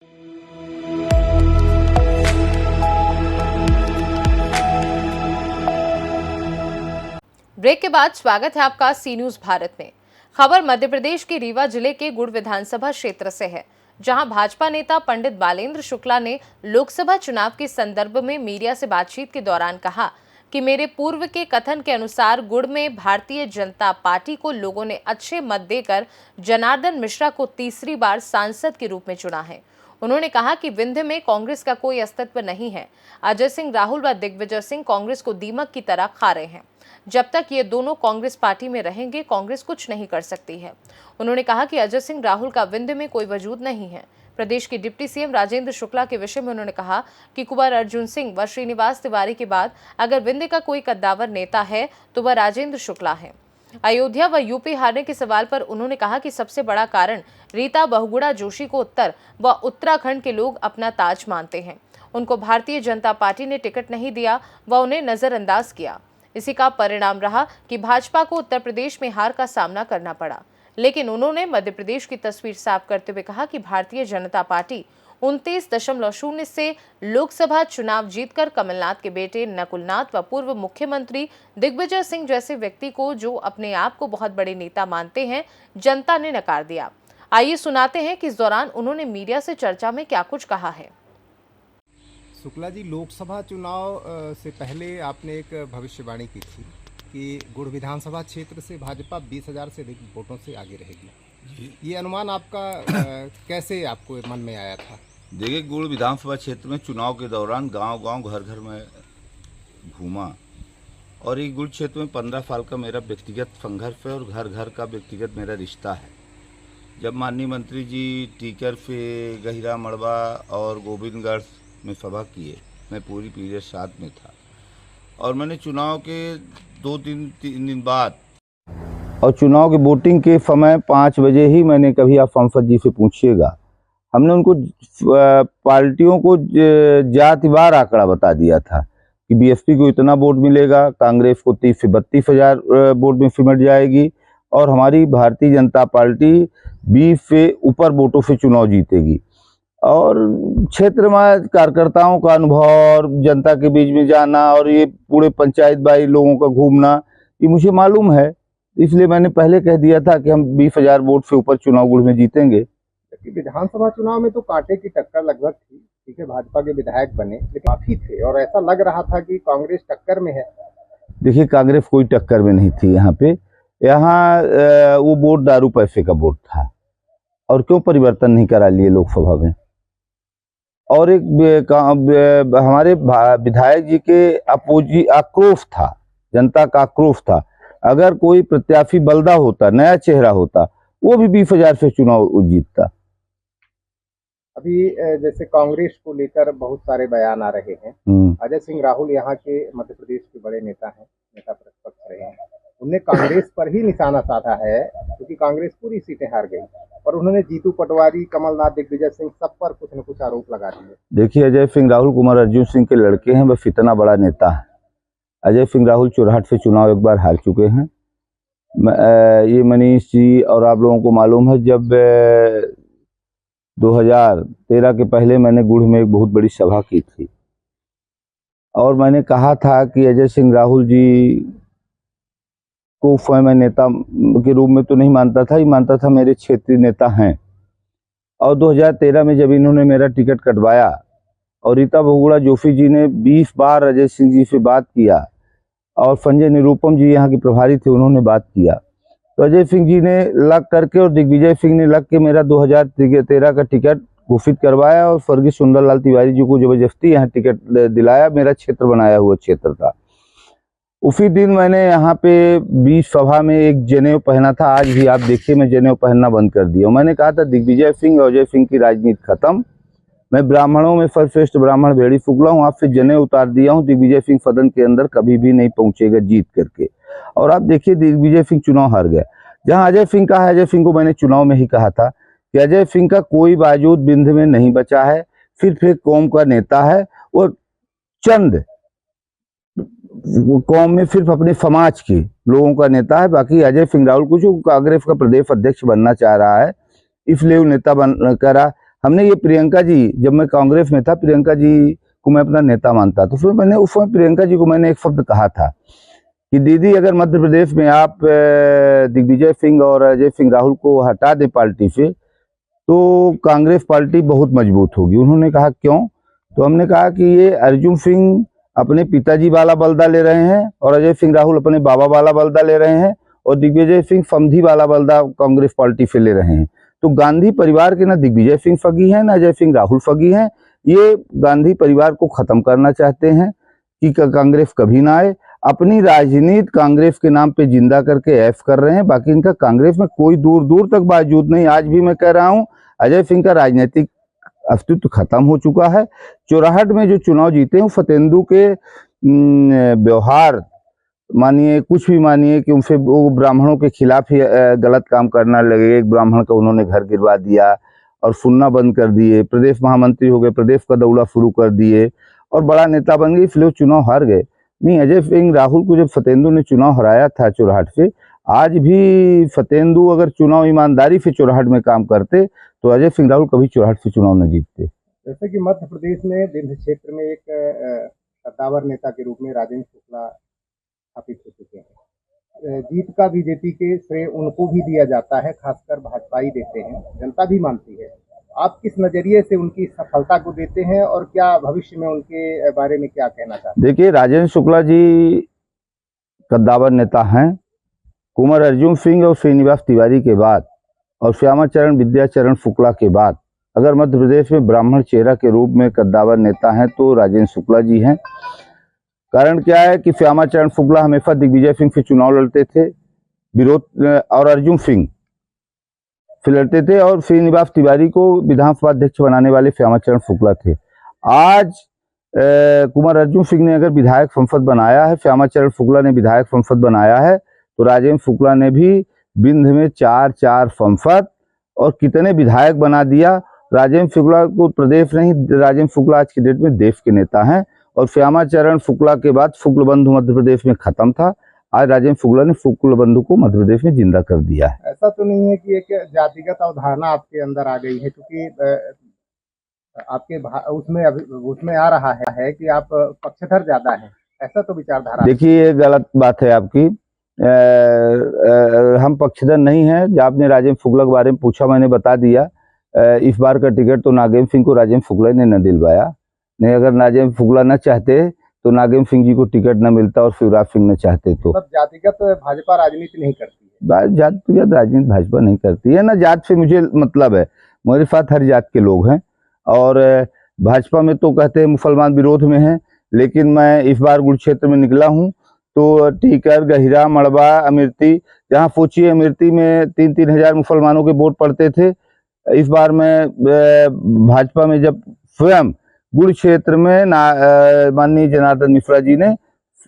Break के बाद स्वागत है आपका सी न्यूज भारत में। खबर मध्य प्रदेश के रीवा जिले के गुड़ विधानसभा क्षेत्र से है, जहां भाजपा नेता पंडित बालेंद्र शुक्ला ने लोकसभा चुनाव के संदर्भ में मीडिया से बातचीत के दौरान कहा कि मेरे पूर्व के कथन के अनुसार गुड़ में भारतीय जनता पार्टी को लोगों ने अच्छे मत देकर जनार्दन मिश्रा को तीसरी बार सांसद के रूप में चुना है। उन्होंने कहा कि विंध्य में कांग्रेस का कोई अस्तित्व नहीं है। अजय सिंह राहुल व दिग्विजय सिंह कांग्रेस को दीमक की तरह खा रहे हैं। जब तक ये दोनों कांग्रेस पार्टी में रहेंगे, कांग्रेस कुछ नहीं कर सकती है। उन्होंने कहा कि अजय सिंह राहुल का विंध्य में कोई वजूद नहीं है। प्रदेश के डिप्टी सीएम राजेंद्र शुक्ला के विषय में उन्होंने कहा कि कुंवर अर्जुन सिंह व श्रीनिवास तिवारी के बाद अगर विंध्य का कोई कद्दावर नेता है तो वह राजेंद्र शुक्ला है। अयोध्या व यूपी हारने के सवाल पर उन्होंने कहा कि सबसे बड़ा कारण रीता बहुगुणा जोशी को उत्तर व उत्तराखंड के लोग अपना ताज मानते हैं। उनको भारतीय जनता पार्टी ने टिकट नहीं दिया व उन्हें नजरअंदाज किया। इसी का परिणाम रहा कि भाजपा को उत्तर प्रदेश में हार का सामना करना पड़ा। लेकिन उन्होंने मध्य प्रदेश की तस्वीर साफ करते हुए कहा कि भारतीय जनता पार्टी 29.0 से लोकसभा चुनाव जीतकर कमलनाथ के बेटे नकुलनाथ व पूर्व मुख्यमंत्री दिग्विजय सिंह जैसे व्यक्ति को, जो अपने आप को बहुत बड़े नेता मानते हैं, जनता ने नकार दिया। आइए सुनाते हैं कि इस दौरान उन्होंने मीडिया से चर्चा में क्या कुछ कहा है। शुक्ला जी, लोकसभा चुनाव से पहले आपने एक भविष्यवाणी की थी कि गुड़ विधानसभा क्षेत्र से भाजपा 20,000 से अधिक वोटों से आगे रहेगी। ये अनुमान आपका कैसे आपको मन में आया था? देखिए, गुड़ विधानसभा क्षेत्र में चुनाव के दौरान गांव-गांव, घर-घर में घूमा और ये गुड़ क्षेत्र में 15 साल का मेरा व्यक्तिगत संघर्ष है और घर-घर का व्यक्तिगत मेरा रिश्ता है। जब माननीय मंत्री जी टीकर से गहिरा मड़वा और गोविंदगढ़ में सभा किए, मैं पूरी पीरियड साथ में था और मैंने चुनाव के 2-3 दिन बाद और चुनाव के वोटिंग के समय 5 बजे ही मैंने, कभी आप सांसद जी से पूछिएगा, हमने उनको पार्टियों को जातिवार आंकड़ा बता दिया था कि बीएसपी को इतना वोट मिलेगा, कांग्रेस को 30 से 32 हजार वोट में सिमट जाएगी और हमारी भारतीय जनता पार्टी 20 से ऊपर वोटों से चुनाव जीतेगी। और क्षेत्र में कार्यकर्ताओं का अनुभव और जनता के बीच में जाना और ये पूरे पंचायत बाई लोगों का घूमना, ये मुझे मालूम है, इसलिए मैंने पहले कह दिया था कि हम 20,000 वोट से ऊपर चुनाव गुड़ में जीतेंगे। विधानसभा चुनाव में तो कांटे की टक्कर लगभग थी, ठीक है, भाजपा के विधायक बने, लेकिन काफी थे और ऐसा लग रहा था कि कांग्रेस टक्कर में है। देखिए, कांग्रेस कोई टक्कर में नहीं थी। यहाँ वो वोट दारू पैसे का वोट था और क्यों परिवर्तन नहीं करा लिए लोकसभा में। और एक हमारे विधायक जी के आक्रोश था, जनता का आक्रोश था। अगर कोई प्रत्याशी बलदा होता, नया चेहरा होता, वो भी 20,000 से चुनाव जीतता। अभी जैसे कांग्रेस को लेकर बहुत सारे बयान आ रहे हैं। अजय सिंह राहुल यहाँ के मध्य प्रदेश के बड़े नेता हैं, नेता प्रतिपक्ष रहे हैं। उन्होंने कांग्रेस पर ही निशाना साधा है क्योंकि कांग्रेस पूरी सीटें हार गई और उन्होंने जीतू पटवारी, कमलनाथ, दिग्विजय सिंह सब पर कुछ न कुछ आरोप लगा दिए। देखिए, अजय सिंह राहुल कुंवर अर्जुन सिंह के लड़के हैं, बस इतना बड़ा नेता है। अजय सिंह राहुल चुरहट से चुनाव एक बार हार चुके हैं। ये मनीष जी और आप लोगों को मालूम है, जब 2013 के पहले मैंने गुड़ में एक बहुत बड़ी सभा की थी और मैंने कहा था कि अजय सिंह राहुल जी को स्वयं मैं नेता के रूप में तो नहीं मानता था, ये मानता था मेरे क्षेत्रीय नेता हैं। और 2013 में जब इन्होंने मेरा टिकट कटवाया और रीता बहुगुणा जोशी जी ने 20 बार अजय सिंह जी से बात किया और संजय निरुपम जी यहाँ के प्रभारी थे, उन्होंने बात किया, तो अजय सिंह जी ने लग करके और दिग्विजय सिंह ने लग के मेरा 2013 का टिकट घोषित करवाया और स्वर्गीय सुंदरलाल तिवारी जी को जबरदस्ती यहाँ टिकट दिलाया। मेरा क्षेत्र बनाया हुआ क्षेत्र था। उसी दिन मैंने यहाँ पे 20 सभा में एक जनेऊ पहना था। आज भी आप देखिए, मैं जनेऊ पहनना बंद कर दिया। मैंने कहा था दिग्विजय सिंह और अजय सिंह की राजनीति खत्म, मैं ब्राह्मणों में सर्वश्रेष्ठ ब्राह्मण भेड़ी शुक्ला हूँ, आपसे जनेऊ उतार दिया हूँ। दिग्विजय सिंह सदन के अंदर कभी भी नहीं पहुंचेगा जीत करके। और आप देखिए, दिग्विजय सिंह चुनाव हार गया। जहाँ अजय सिंह का है, अजय सिंह को मैंने चुनाव में ही कहा था कि अजय सिंह का कोई बावजूद विंध्य में नहीं बचा है, सिर्फ एक कौम का नेता है। वो चंद कौम में सिर्फ अपने समाज के लोगों का नेता है। बाकी अजय सिंह राहुल को जो कांग्रेस का प्रदेश अध्यक्ष बनना चाह रहा है, इसलिए वो नेता बन करा। हमने ये प्रियंका जी, जब मैं कांग्रेस में था, प्रियंका जी को मैं अपना नेता मानता, तो फिर मैंने उस समय प्रियंका जी को मैंने एक शब्द कहा था कि दीदी, अगर मध्य प्रदेश में आप दिग्विजय सिंह और अजय सिंह राहुल को हटा दें पार्टी से तो कांग्रेस पार्टी बहुत मजबूत होगी। उन्होंने कहा क्यों? तो हमने कहा कि ये अर्जुन सिंह अपने पिताजी वाला बलदा ले रहे हैं और अजय सिंह राहुल अपने बाबा वाला बलदा ले रहे हैं और दिग्विजय सिंह समधी वाला बलदा कांग्रेस पार्टी से ले रहे हैं। तो गांधी परिवार के ना दिग्विजय सिंह फगी हैं ना अजय सिंह राहुल फगी हैं। ये गांधी परिवार को खत्म करना चाहते हैं कि कांग्रेस कभी ना आए। अपनी राजनीति कांग्रेस के नाम पे जिंदा करके ऐश कर रहे हैं। बाकी इनका कांग्रेस में कोई दूर दूर तक बावजूद नहीं। आज भी मैं कह रहा हूं, अजय सिंह का राजनीतिक अस्तित्व खत्म हो चुका है। चौराहट में जो चुनाव जीते हैं सतेंदु के व्यवहार मानिए, कुछ भी मानिए कि उनसे वो ब्राह्मणों के खिलाफ ही गलत काम करना लगे। एक ब्राह्मण का उन्होंने घर गिरवा दिया और सुनना बंद कर दिए। प्रदेश महामंत्री हो गए, प्रदेश का दौड़ा शुरू कर दिए और बड़ा नेता बन गए, इसलिए चुनाव हार गए। नहीं, अजय सिंह राहुल को जब सतेंदु ने चुनाव हराया था चौराहट से, आज भी सतेंदु अगर चुनाव ईमानदारी से चौराहट में काम करते तो अजय सिंह राहुल कभी चौराहट से चुनाव न जीतते। जैसे कि मध्य प्रदेश में विंध्य क्षेत्र में एक कद्दावर नेता के रूप में राजेंद्र शुक्ला स्थापित हो चुके हैं। जीत का बीजेपी के श्रेय उनको भी दिया जाता है, खासकर भाजपाई देते हैं, जनता भी मानती है। आप किस नजरिए से उनकी सफलता को देते हैं और क्या भविष्य में उनके बारे में क्या कहना चाहते हैं? देखिए, राजेंद्र शुक्ला जी कद्दावर नेता हैं। कुंवर अर्जुन सिंह और श्रीनिवास तिवारी के बाद और श्यामाचरण विद्याचरण शुक्ला के बाद अगर मध्य प्रदेश में ब्राह्मण चेहरा के रूप में कद्दावर नेता हैं तो राजेंद्र शुक्ला जी हैं। कारण क्या है कि श्यामाचरण शुक्ला हमेशा दिग्विजय सिंह से चुनाव लड़ते थे, विरोध और अर्जुन सिंह से लड़ते थे और श्रीनिवास तिवारी को विधानसभा अध्यक्ष बनाने वाले श्यामाचरण शुक्ला थे। आज कुंवर अर्जुन सिंह ने अगर विधायक संसद बनाया है, श्यामाचरण शुक्ला ने विधायक संसद बनाया है, तो राजेंद्र शुक्ला ने भी विंध्य में 4 संसद और कितने विधायक बना दिया। राजेंद्र शुक्ला को प्रदेश नहीं, राजेंद्र शुक्ला आज की डेट में देश के नेता हैं और श्यामाचरण शुक्ला के बाद शुक्ल बंधु मध्य प्रदेश में खत्म था। आज राजेंद्र शुक्ला ने शुक्ल बंधु को मध्य प्रदेश में जिंदा कर दिया है। ऐसा तो नहीं है कि एक जातिगत अवधारणा आपके अंदर आ गई है, क्योंकि आपके उसमें आ रहा है कि आप पक्षधर ज्यादा हैं, ऐसा तो विचारधारा। देखिए, ये गलत बात है आपकी। हम पक्षधर नहीं हैं। आपने राजेंद्र शुक्ला के बारे में पूछा, मैंने बता दिया। इस बार का टिकट तो नागेंद्र सिंह को राजेंद्र शुक्ला ने न दिलवाया। नहीं, अगर राजेंद्र शुक्ला न चाहते तो नागेंद्र सिंह जी को टिकट न मिलता और शिवराज सिंह न चाहते तो। जातिगत भाजपा राजनीति नहीं करती है। जातिगत राजनीति भाजपा नहीं करती है ना। जात से मुझे मतलब है, मेरे साथ हर जात के लोग हैं और भाजपा में तो कहते हैं मुसलमान विरोध में है, लेकिन मैं इस बार गुड़ क्षेत्र में निकला हूँ तो टीकर, गहिरा, मड़वा, अमृति, जहाँ सोचिए अमृति में 3-3 हजार मुसलमानों के वोट पड़ते थे। इस बार मैं भाजपा में जब स्वयं गुड़ क्षेत्र में माननीय जनार्दन मिश्रा जी ने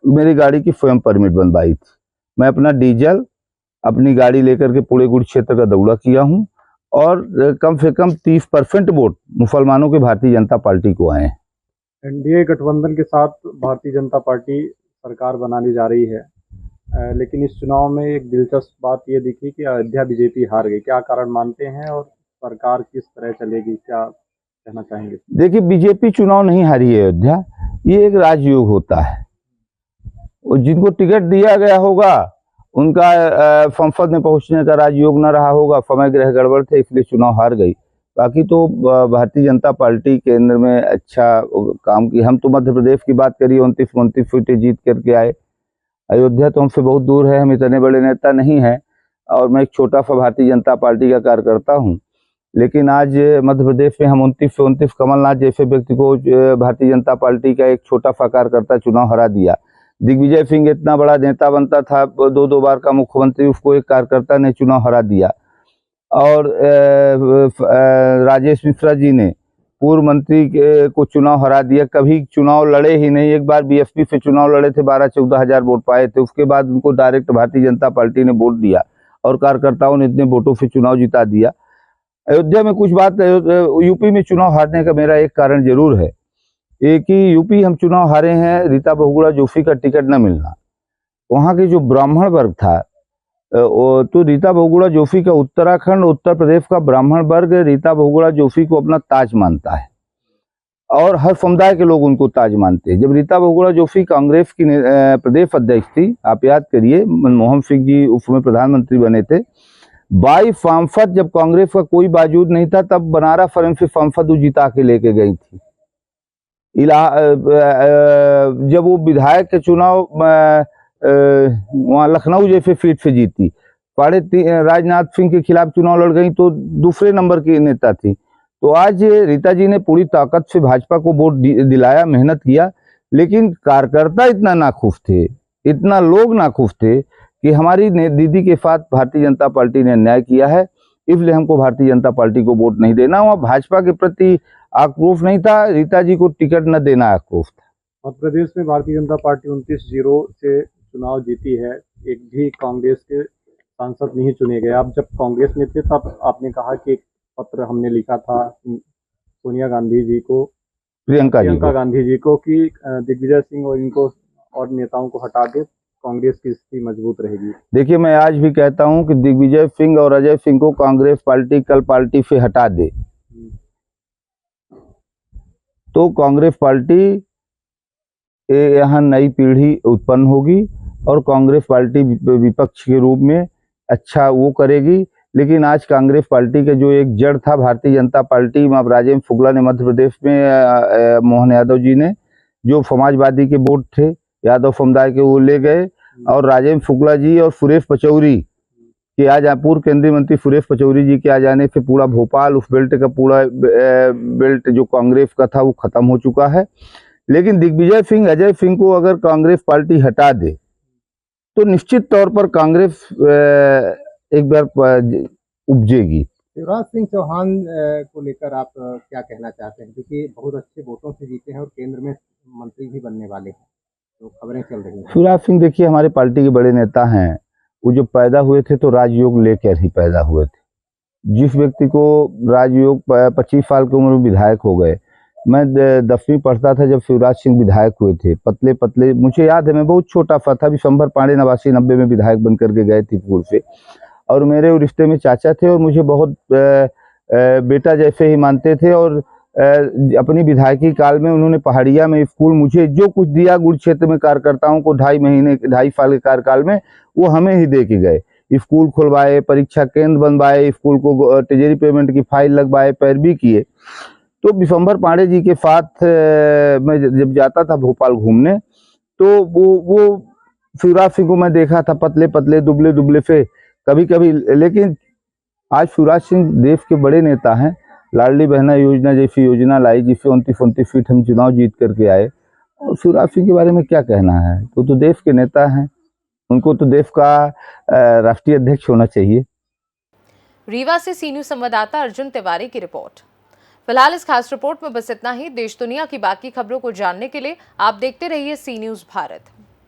मेरी गाड़ी की स्वयं परमिट बनवाई थी। मैं अपना डीजल अपनी गाड़ी लेकर के पूरे गुड़ क्षेत्र का दौड़ा किया हूं और कम से कम 30% वोट मुसलमानों के भारतीय जनता पार्टी को आए हैं। एनडीए गठबंधन के साथ भारतीय जनता पार्टी सरकार बनाने जा रही है, लेकिन इस चुनाव में एक दिलचस्प बात ये दिखी कि अयोध्या बीजेपी हार गई। क्या कारण मानते हैं और सरकार किस तरह चलेगी, क्या कहना चाहेंगे? देखिए, बीजेपी चुनाव नहीं हारी है अयोध्या, ये एक राजयोग होता है और जिनको टिकट दिया गया होगा उनका संसद में पहुंचने का राजयोग न रहा होगा, समय ग्रह गड़बड़ थे इसलिए चुनाव हार गई। बाकी तो भारतीय जनता पार्टी केंद्र में अच्छा काम की। हम तो मध्य प्रदेश की बात करिए, 29 सीटें जीत करके आए। अयोध्या तो हमसे बहुत दूर है, हम इतने बड़े नेता नहीं हैं और मैं एक छोटा सा भारतीय जनता पार्टी का कार्यकर्ता हूँ। लेकिन आज मध्य प्रदेश में हम 29 कमलनाथ जैसे व्यक्ति को भारतीय जनता पार्टी का एक छोटा सा कार्यकर्ता चुनाव हरा दिया। दिग्विजय सिंह इतना बड़ा नेता बनता था, 2 बार का मुख्यमंत्री, उसको एक कार्यकर्ता ने चुनाव हरा दिया। और राजेश मिश्रा जी ने पूर्व मंत्री को चुनाव हरा दिया, कभी चुनाव लड़े ही नहीं। एक बार बीएसपी से चुनाव लड़े थे, 12-14 हजार वोट पाए थे, उसके बाद उनको डायरेक्ट भारतीय जनता पार्टी ने वोट दिया और कार्यकर्ताओं ने इतने वोटों से चुनाव जिता दिया। अयोध्या में कुछ बात, यूपी में चुनाव हारने का मेरा एक कारण जरूर है, एक ही यूपी हम चुनाव हारे हैं, रीता बहुगुणा जोशी का टिकट न मिलना। वहाँ के जो ब्राह्मण वर्ग था तो रीता बहुगुणा जोशी का उत्तराखंड उत्तर प्रदेश का ब्राह्मण वर्ग रीता बहुगुणा जोशी को अपना ताज मानता है और हर समुदाय के लोग उनको ताज मानते हैं। जब रीता बहुगुणा जोशी कांग्रेस की प्रदेश अध्यक्ष थी, आप याद करिए, मनमोहन सिंह जी उस समय प्रधानमंत्री बने थे, 22 सांसद, जब कांग्रेस का कोई बावजूद नहीं था तब बनारस फॉरम से सांसद जिता के लेके गई थी। जब वो विधायक के चुनाव वहाँ लखनऊ जैसे सीट से जीती, राजनाथ सिंह के खिलाफ चुनाव लड़ गई तो दूसरे नंबर की नेता थी। तो आज रीता जी ने पूरी ताकत से भाजपा को वोट दिलाया, मेहनत किया, लेकिन कार्यकर्ता इतना नाखुश थे, इतना लोग नाखुश थे कि हमारी दीदी के साथ भारतीय जनता पार्टी ने अन्याय किया है, इसलिए हमको भारतीय जनता पार्टी को वोट नहीं देना। वहाँ भाजपा के प्रति आक्रोश नहीं था, रीता जी को टिकट न देना आक्रोश था। मध्य प्रदेश में भारतीय जनता पार्टी 29-0 से चुनाव जीती है, एक भी कांग्रेस के सांसद नहीं चुने गए। आप जब कांग्रेस में थे तब आपने कहा कि एक पत्र हमने लिखा था सोनिया गांधी जी को, प्रियंका गांधी जी को, कि दिग्विजय सिंह और इनको और नेताओं को हटा दे, कांग्रेस की स्थिति मजबूत रहेगी। देखिए, मैं आज भी कहता हूं कि दिग्विजय सिंह और अजय सिंह को कांग्रेस पार्टी कल पार्टी से हटा दे तो कांग्रेस पार्टी यहाँ नई पीढ़ी उत्पन्न होगी और कांग्रेस पार्टी विपक्ष के रूप में अच्छा वो करेगी। लेकिन आज कांग्रेस पार्टी के जो एक जड़ था भारतीय जनता पार्टी में, अब राजेंद्र शुक्ला ने मध्य प्रदेश में, मोहन यादव जी ने जो समाजवादी के वोट थे यादव समुदाय के वो ले गए, और राजेंद्र शुक्ला जी और सुरेश पचौरी के आज पूर्व केंद्रीय मंत्री सुरेश पचौरी जी के आ जाने से पूरा भोपाल, उस बेल्ट का पूरा बेल्ट जो कांग्रेस का था वो खत्म हो चुका है। लेकिन दिग्विजय सिंह, अजय सिंह को अगर कांग्रेस पार्टी हटा दे तो निश्चित तौर पर कांग्रेस एक बार उपजेगी। शिवराज सिंह चौहान को लेकर आप क्या कहना चाहते हैं, क्योंकि बहुत अच्छे वोटों से जीते हैं और केंद्र में मंत्री भी बनने वाले हैं, तो खबरें चल रही हैं। शिवराज सिंह देखिए हमारे पार्टी के बड़े नेता हैं, वो जो पैदा हुए थे तो राजयोग लेकर ही पैदा हुए थे। जिस व्यक्ति को राजयोग 25 साल की उम्र में विधायक हो गए, मैं 10वीं पढ़ता था जब शिवराज सिंह विधायक हुए थे, पतले पतले, मुझे याद है मैं बहुत छोटा सा था, विशंबर पांडे 89-90 में विधायक बन करके गए त्रिपुर से, और मेरे रिश्ते में चाचा थे और मुझे बहुत बेटा जैसे ही मानते थे। और अपनी विधायकी काल में उन्होंने पहाड़िया में स्कूल, मुझे जो कुछ दिया गुड़ क्षेत्र में कार्यकर्ताओं को 2.5 साल के कार्यकाल में, वो हमें ही दे के गए। स्कूल खुलवाए, परीक्षा केंद्र बनवाए, स्कूल को ट्रेजरी पेमेंट की फाइल लगवाए, पैरवी किए। तो विशंबर पांडे जी के साथ मैं जब जाता था भोपाल घूमने, तो वो शिवराज सिंह को मैं देखा था पतले पतले दुबले दुबले से कभी कभी। लेकिन आज शिवराज सिंह देश के बड़े नेता हैं, लाडली बहना योजना जैसी योजना लाई जिससे 29 सीट हम चुनाव जीत करके आए। और शिवराज सिंह के बारे में क्या कहना है, तो देश के नेता हैं, उनको तो देश का राष्ट्रीय अध्यक्ष होना चाहिए। रीवा से सी न्यूज संवाददाता अर्जुन तिवारी की रिपोर्ट। फिलहाल इस खास रिपोर्ट में बस इतना ही। देश दुनिया की बाकी खबरों को जानने के लिए आप देखते रहिए सी न्यूज भारत।